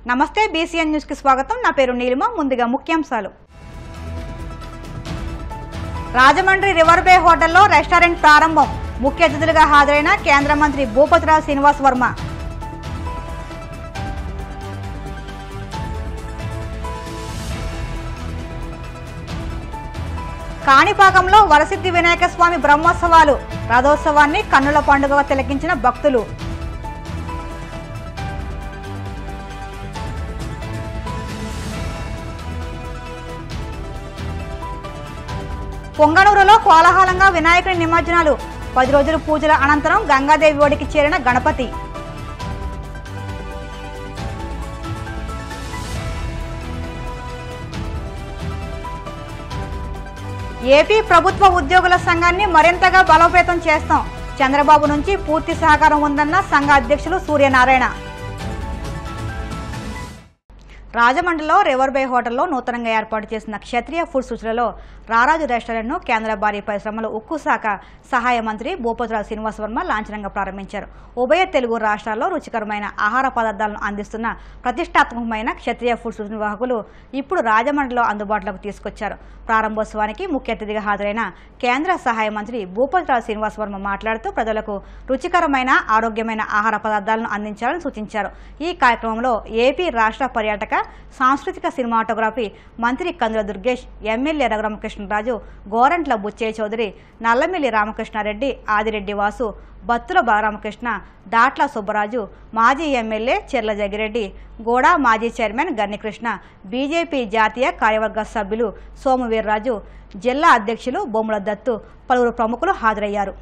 నమస్తే BCN news కి స్వాగతం. నా పేరు నీలిమ. ముందుగా ముఖ్యాంశాలు. రాజమండ్రి రివర్ బే హోటల్లో రెస్టారెంట్ ప్రారంభం. ముఖ్య అతిథులుగా హాజరైన కేంద్ర మంత్రి భూపతిరాజు శ్రీనివాస్ వర్మ. కాణిపాకంలో వరసిద్ధి వినాయక స్వామి బ్రహ్మోత్సవాలు. రథోత్సవాన్ని కన్నుల పండుగగా తిలకించిన భక్తులు. పొంగనూరులో కోలాహలంగా వినాయకుడి నిమజ్జనాలు. 10 రోజుల పూజల అనంతరం గంగాదేవి ఒడికి చేరిన గణపతి. ఏపీ ప్రభుత్వ ఉద్యోగుల సంఘాన్ని మరింతగా బలోపేతం చేస్తాం. చంద్రబాబు నుంచి పూర్తి సహకారం ఉందన్న సంఘ అధ్యక్షులు సూర్యనారాయణ. రాజమండ్రిలో రివర్ బే హోటల్లో నూతనంగా ఏర్పాటు చేసిన క్షత్రియ ఫుడ్స్ రుచులలో రారాజు రెస్టారెంట్ను కేంద్ర భారీ పరిశ్రమల ఉక్కు శాఖ సహాయ మంత్రి భూపతిరాజు శ్రీనివాస్ వర్మ లాంఛనంగా ప్రారంభించారు. ఉభయ తెలుగు రాష్ట్రాల్లో రుచికరమైన ఆహార పదార్థాలను అందిస్తున్న ప్రతిష్టాత్మకమైన క్షత్రియ ఫుడ్స్ నిర్వాహకులు ఇప్పుడు రాజమండ్రిలో అందుబాటులోకి తీసుకొచ్చారు. ప్రారంభోత్సవానికి ముఖ్య అతిథిగా హాజరైన కేంద్ర సహాయ మంత్రి భూపతిరాజు శ్రీనివాస్ వర్మ మాట్లాడుతూ ప్రజలకు రుచికరమైన ఆరోగ్యమైన ఆహార పదార్థాలను అందించాలని సూచించారు. ఈ కార్యక్రమంలో ఏపీ రాష్ట్ర పర్యాటక సాంస్కృతిక సినిమాటోగ్రఫీ మంత్రి కందుల దుర్గేష్, ఎమ్మెల్యే రఘురామకృష్ణరాజు, గోరంట్ల బుచ్చయ్య చౌదరి, నల్లమిల్లి రామకృష్ణారెడ్డి, ఆదిరెడ్డి వాసు, బత్తుల బాలరామకృష్ణ, దాట్ల సుబ్బరాజు, మాజీ ఎమ్మెల్యే చెర్ల జగిరెడ్డి, గోడా మాజీ చైర్మన్ గన్నికృష్ణ, బీజేపీ జాతీయ కార్యవర్గ సభ్యులు సోము వీర్రాజు, జిల్లా అధ్యక్షులు బొమ్మల దత్తు, పలువురు ప్రముఖులు హాజరయ్యారు.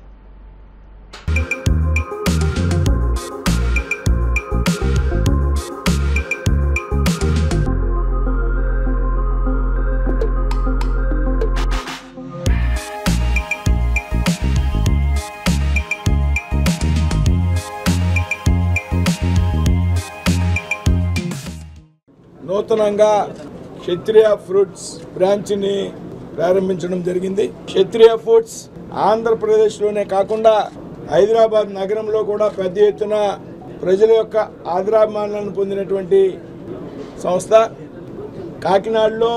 నూతనంగా క్షత్రియ ఫ్రూట్స్ బ్రాంచ్ని ప్రారంభించడం జరిగింది. క్షత్రియ ఫుడ్స్ ఆంధ్రప్రదేశ్లోనే కాకుండా హైదరాబాద్ నగరంలో కూడా పెద్ద ఎత్తున ప్రజల యొక్క ఆదరాభిమానాలను పొందినటువంటి సంస్థ. కాకినాడలో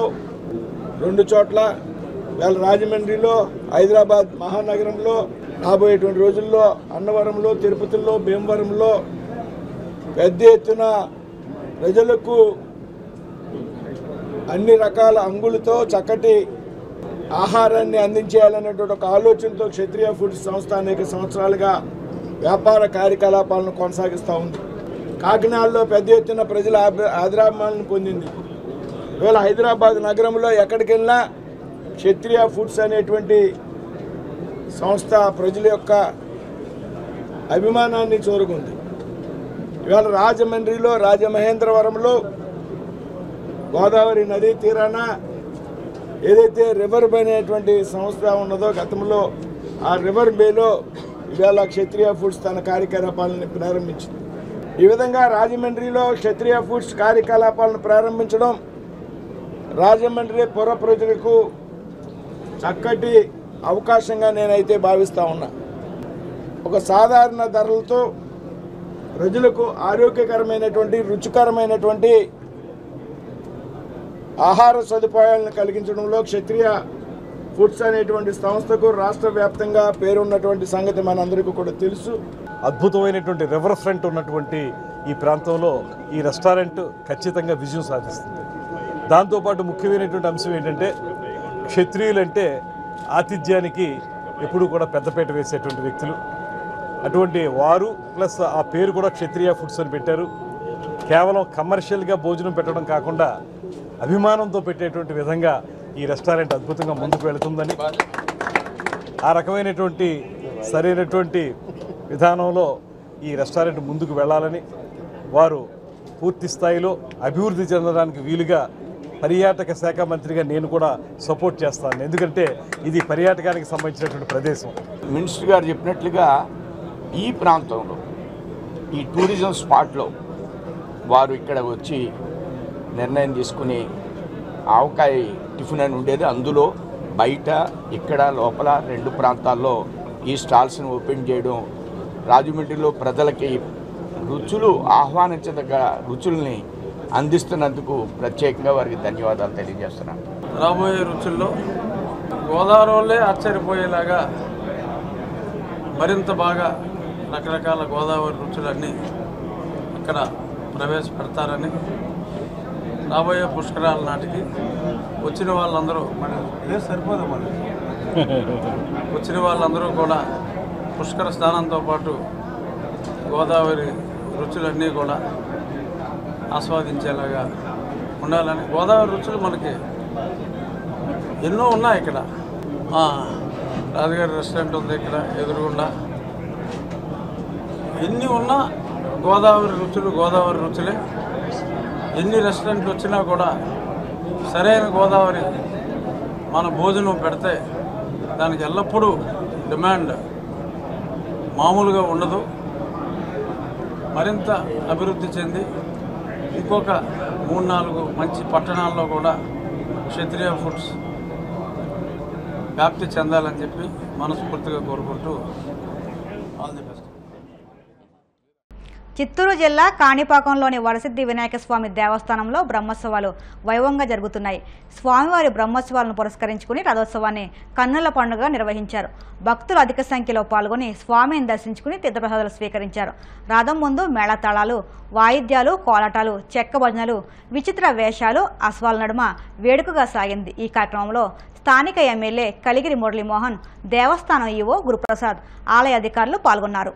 2 చోట్ల, రాజమండ్రిలో, హైదరాబాద్ మహానగరంలో, రాబోయేటువంటి రోజుల్లో అన్నవరంలో, తిరుపతిలో, భీమవరంలో పెద్ద ఎత్తున ప్రజలకు అన్ని రకాల అంగులతో చక్కటి ఆహారాన్ని అందించేయాలనేటువంటి ఒక ఆలోచనతో క్షత్రియ ఫుడ్స్ సంస్థ అనేక సంవత్సరాలుగా వ్యాపార కార్యకలాపాలను కొనసాగిస్తూ ఉంది. కాకినాడలో పెద్ద ఎత్తున ప్రజల ఆదరాభిమానాలను పొందింది. ఇవాళ హైదరాబాద్ నగరంలో ఎక్కడికి వెళ్ళినా క్షత్రియ ఫుడ్స్ అనేటువంటి సంస్థ ప్రజల యొక్క అభిమానాన్ని చూరుకుంది. ఇవాళ రాజమండ్రిలో, రాజమహేంద్రవరంలో గోదావరి నదీ తీరాన ఏదైతే రివర్ బే అనేటువంటి సంస్థ ఉన్నదో గతంలో, ఆ రివర్ బేలో ఇవాళ క్షత్రియ ఫుడ్స్ తన కార్యకలాపాలను ప్రారంభించింది. ఈ విధంగా రాజమండ్రిలో క్షత్రియ ఫుడ్స్ కార్యకలాపాలను ప్రారంభించడం రాజమండ్రి పుర ప్రజలకు చక్కటి అవకాశంగా నేనైతే భావిస్తూ ఉన్నా. ఒక సాధారణ ధరలతో ప్రజలకు ఆరోగ్యకరమైనటువంటి, రుచికరమైనటువంటి ఆహార సదుపాయాలను కలిగించడంలో క్షత్రియ ఫుడ్స్ అనేటువంటి సంస్థకు రాష్ట్ర వ్యాప్తంగా పేరున్నటువంటి సంగతి మనందరికీ కూడా తెలుసు. అద్భుతమైనటువంటి రివర్ ఫ్రంట్ ఉన్నటువంటి ఈ ప్రాంతంలో ఈ రెస్టారెంట్ ఖచ్చితంగా విజయం సాధిస్తుంది. దాంతోపాటు ముఖ్యమైనటువంటి అంశం ఏంటంటే, క్షత్రియులంటే ఆతిథ్యానికి ఎప్పుడూ కూడా పెద్దపీట వేసేటువంటి వ్యక్తులు. అటువంటి వారు ప్లస్ ఆ పేరు కూడా క్షత్రియ ఫుడ్స్ అని పెట్టారు. కేవలం కమర్షియల్గా భోజనం పెట్టడం కాకుండా అభిమానంతో పెట్టేటువంటి విధంగా ఈ రెస్టారెంట్ అద్భుతంగా ముందుకు వెళుతుందని, ఆ రకమైనటువంటి సరైనటువంటి విధానంలో ఈ రెస్టారెంట్ ముందుకు వెళ్ళాలని, వారు పూర్తి స్థాయిలో అభివృద్ధి చెందడానికి వీలుగా పర్యాటక శాఖ మంత్రిగా నేను కూడా సపోర్ట్ చేస్తాను. ఎందుకంటే ఇది పర్యాటకానికి సంబంధించినటువంటి ప్రదేశం. మినిస్టర్ గారు చెప్పినట్లుగా ఈ ప్రాంతంలో, ఈ టూరిజం స్పాట్లో వారు ఇక్కడ వచ్చి నిర్ణయం తీసుకుని ఆవకాయ టిఫిన్ అని ఉండేది. అందులో బయట ఇక్కడ లోపల 2 ప్రాంతాల్లో ఈ స్టాల్స్ని ఓపెన్ చేయడం రాజమండ్రిలో ప్రజలకి రుచులు ఆహ్వానించదగ్గ రుచుల్ని అందిస్తున్నందుకు ప్రత్యేకంగా వారికి ధన్యవాదాలు తెలియజేస్తున్నాను. రాబోయే రుచుల్లో గోదావరి వాళ్ళే ఆశ్చర్యపోయేలాగా మరింత బాగా రకరకాల గోదావరి రుచులన్నీ ఇక్కడ ప్రవేశపెడతారని, రాబోయే పుష్కరాల నాటికి వచ్చిన వాళ్ళందరూ కూడా పుష్కర స్నానంతో పాటు గోదావరి రుచులన్నీ కూడా ఆస్వాదించేలాగా ఉండాలని. గోదావరి రుచులు మనకి ఎన్నో ఉన్నాయి. ఇక్కడ రాజుగారి రెస్టారెంట్ ఉంది, ఇక్కడ ఎదురుగుండా ఎన్ని ఉన్నా గోదావరి రుచులే. ఎన్ని రెస్టారెంట్లు వచ్చినా కూడా సరైన గోదావరి మన భోజనం పెడితే దానికి ఎల్లప్పుడూ డిమాండ్ మామూలుగా ఉండదు. మరింత అభివృద్ధి చెంది ఇంకొక 3-4 మంచి పట్టణాల్లో కూడా క్షత్రియ ఫుడ్స్ వ్యాప్తి చెందాలని చెప్పి మనస్ఫూర్తిగా కోరుకుంటూ ఆల్ ది బెస్ట్. చిత్తూరు జిల్లా కాణిపాకంలోని వరసిద్ధి వినాయక స్వామి దేవస్థానంలో బ్రహ్మోత్సవాలు వైభవంగా జరుగుతున్నాయి. స్వామివారి బ్రహ్మోత్సవాలను పురస్కరించుకుని రథోత్సవాన్ని కన్నుల పండుగగా నిర్వహించారు. భక్తులు అధిక సంఖ్యలో పాల్గొని స్వామిని దర్శించుకుని తీర్థప్రసాదాలు స్వీకరించారు. రథం ముందు మేళతాళాలు, వాయిద్యాలు, కోలాటాలు, చెక్క భజనలు, విచిత్ర వేషాలు, అశ్వాల నడుమ వేడుకగా సాగింది. ఈ కార్యక్రమంలో స్థానిక ఎమ్మెల్యే కలిగిరి మురళీమోహన్, దేవస్థానం ఈవో గురుప్రసాద్, ఆలయ అధికారులు పాల్గొన్నారు.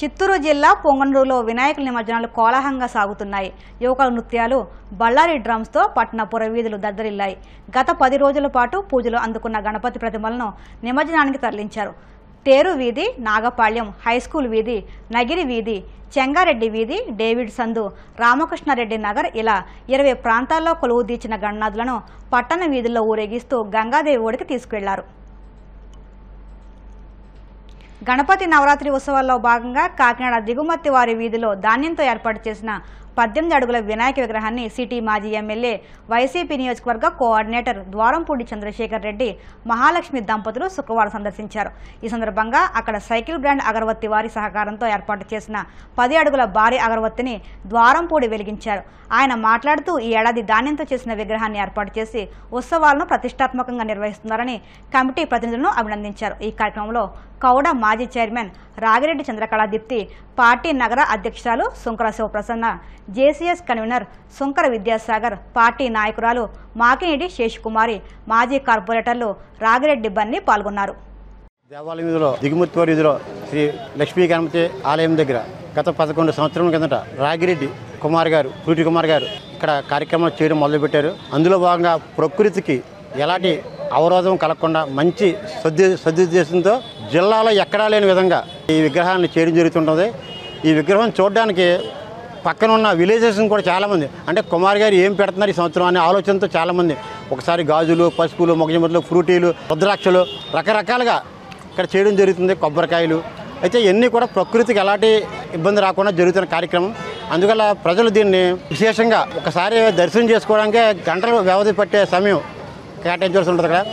చిత్తూరు జిల్లా పొంగనూరులో వినాయకుల నిమజ్జనాలు కోలాహలంగా సాగుతున్నాయి. యువకుల నృత్యాలు, బళ్ళారి డ్రమ్స్తో పట్టణ పురవీధులు దద్దరిల్లాయి. గత 10 రోజుల పాటు పూజలు అందుకున్న గణపతి ప్రతిమలను నిమజ్జనానికి తరలించారు. తేరు వీధి, నాగపాళ్యం, హైస్కూల్ వీధి, నగిరి వీధి, చెంగారెడ్డి వీధి, డేవిడ్ సందు, రామకృష్ణారెడ్డి నగర్ ఇలా 20 ప్రాంతాల్లో కొలువు తీర్చిన గణనాథులను పట్టణ వీధుల్లో ఊరేగిస్తూ గంగాదేవి ఒడికి తీసుకెళ్లారు. గణపతి నవరాత్రి ఉత్సవాల్లో భాగంగా కాకినాడ దిగుమతి వారి వీధిలో ధాన్యంతో ఏర్పాటు చేసిన 18 అడుగుల వినాయక విగ్రహాన్ని సిటీ మాజీ ఎమ్మెల్యే, వైసీపీ నియోజకవర్గ కోఆర్డినేటర్ ద్వారంపూడి చంద్రశేఖర్ రెడ్డి, మహాలక్ష్మి దంపతులు శుక్రవారం సందర్శించారు. ఈ సందర్భంగా అక్కడ సైకిల్ బ్రాండ్ అగరవత్తి వారి సహకారంతో ఏర్పాటు చేసిన 10 అడుగుల భారీ అగరవత్తిని ద్వారంపూడి వెలిగించారు. ఆయన మాట్లాడుతూ ఈ ఏడాది ధాన్యంతో చేసిన విగ్రహాన్ని ఏర్పాటు చేసి ఉత్సవాలను ప్రతిష్టాత్మకంగా నిర్వహిస్తున్నారని కమిటీ ప్రతినిధులను అభినందించారు. ఈ కార్యక్రమంలో కౌడ మాజీ చైర్మన్ రాగిరెడ్డి చంద్రకళా దీప్తి, పార్టీ నగర అధ్యక్షురాలు Sunkara Sivaprasanna, JCS convener Sunkara Vidyasagar, party నాయకురాలు మాకినేడి శేషకుమారి, మాజీ కార్పొరేటర్లు రాగిరెడ్డి బన్ని పాల్గొన్నారు. దేవాలయం వీధిలో దిగుమతి వీధిలో శ్రీ లక్ష్మీ గణపతి ఆలయం దగ్గర గత 11 సంవత్సరాల కిందట రాగిరెడ్డి కుమార్ గారు, ఫ్రూటి కుమార్ గారు ఇక్కడ కార్యక్రమాలు చేయడం మొదలుపెట్టారు. అందులో భాగంగా ప్రకృతికి ఎలాంటి అవరోధం కలగకుండా మంచి సదుద్దేశంతో జిల్లాలో ఎక్కడా లేని విధంగా ఈ విగ్రహాన్ని చేయడం జరుగుతుంటుంది. ఈ విగ్రహం చూడడానికి పక్కన ఉన్న విలేజెస్ కూడా చాలామంది అంటే కుమార్ గారు ఏం పెడుతున్నారు ఈ సంవత్సరం అనే ఆలోచనతో చాలామంది ఒకసారి గాజులు, పసుపులు, మొగజమతులు, ఫ్రూటీలు, రుద్రాక్షలు రకరకాలుగా ఇక్కడ చేయడం జరుగుతుంది. కొబ్బరికాయలు అయితే ఇవన్నీ కూడా ప్రకృతికి ఎలాంటి ఇబ్బంది రాకుండా జరుగుతున్న కార్యక్రమం. అందువల్ల ప్రజలు దీన్ని విశేషంగా ఒకసారి దర్శనం చేసుకోవడానికి గంటలు వ్యవధి పట్టే సమయం కేటాయించాల్సి ఉంటుంది. అక్కడ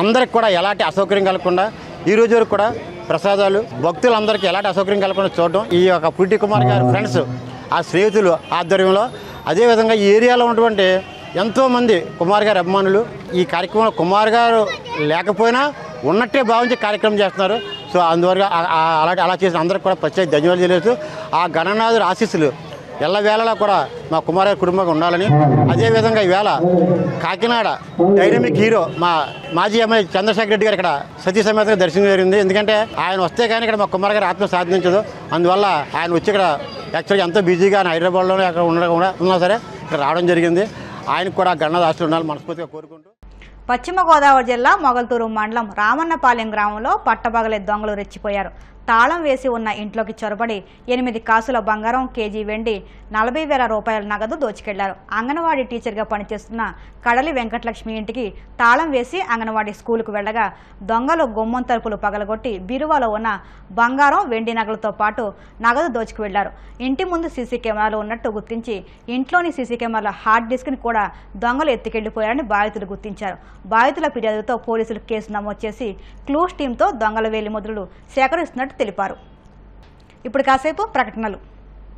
అందరికి కూడా ఎలాంటి అసౌకర్యం కలగకుండా ఈ రోజు వరకు కూడా ప్రసాదాలు భక్తులందరికీ ఎలాంటి అసౌకర్యం కలగకుండా చూడడం ఈ యొక్క పురిటి కుమార్ గారి ఫ్రెండ్స్ ఆ స్నేహితులు ఆధ్వర్యంలో, అదేవిధంగా ఈ ఏరియాలో ఉన్నటువంటి ఎంతోమంది కుమార్ గారి అభిమానులు ఈ కార్యక్రమంలో కుమార్ గారు లేకపోయినా ఉన్నట్టే భావించి కార్యక్రమం చేస్తున్నారు. సో అందువల్ల అలా చేసిన అందరికి కూడా ప్రత్యేక ధన్యవాదాలు తెలియజేస్తూ ఆ గణనాథుడి ఆశీస్సులు ఎల్లవేళలా కూడా మా కుమార్ గారి కుటుంబంగా ఉండాలని, అదేవిధంగా ఈవేళ కాకినాడ డైనమిక్ హీరో మా మాజీ ఎమ్మెల్యే చంద్రశేఖర్ రెడ్డి గారు ఇక్కడ సతీ సమేతంగా దర్శనం జరిగింది. ఎందుకంటే ఆయన వస్తే కానీ ఇక్కడ మా కుమార్ గారి ఆత్మ సాధించదు. అందువల్ల ఆయన వచ్చి ఇక్కడ యాక్చువల్గా ఎంతో బిజీగా ఆయన హైదరాబాద్లోనే అక్కడ ఉన్నా సరే ఇక్కడ రావడం జరిగింది. ఆయనకు కూడా గణనాథ ఆశలు ఉండాలని మనస్ఫూర్తిగా కోరుకుంటూ. పశ్చిమ గోదావరి జిల్లా మొగల్తూరు మండలం రామన్నపాలెం గ్రామంలో పట్టపగలే దొంగలు రెచ్చిపోయారు. తాళం వేసి ఉన్న ఇంట్లోకి చొరబడి 8 కాసుల బంగారం, కేజీ వెండి, 40,000 రూపాయల నగదు దోచుకెళ్లారు. అంగన్వాడీ టీచర్గా పనిచేస్తున్న కడలి వెంకటలక్ష్మి ఇంటికి తాళం వేసి అంగన్వాడీ స్కూలుకు వెళ్లగా దొంగలు గుమ్మం తలుపులు పగలగొట్టి బీరువాలో ఉన్న బంగారం, వెండి నగలతో పాటు నగదు దోచుకు వెళ్లారు. ఇంటి ముందు సీసీ కెమెరాలు ఉన్నట్టు గుర్తించి ఇంట్లోని సీసీ కెమెరాల హార్డ్ డిస్క్ని కూడా దొంగలు ఎత్తుకెళ్లిపోయారని బాధితులు గుర్తించారు. బాధితుల ఫిర్యాదుతో పోలీసులు కేసు నమోదు చేసి క్లూస్ టీంతో దొంగల వేలిముద్రలు సేకరిస్తున్నట్టు తెలిపారు. ఇప్పుడు కాసేపు ప్రకటనలు.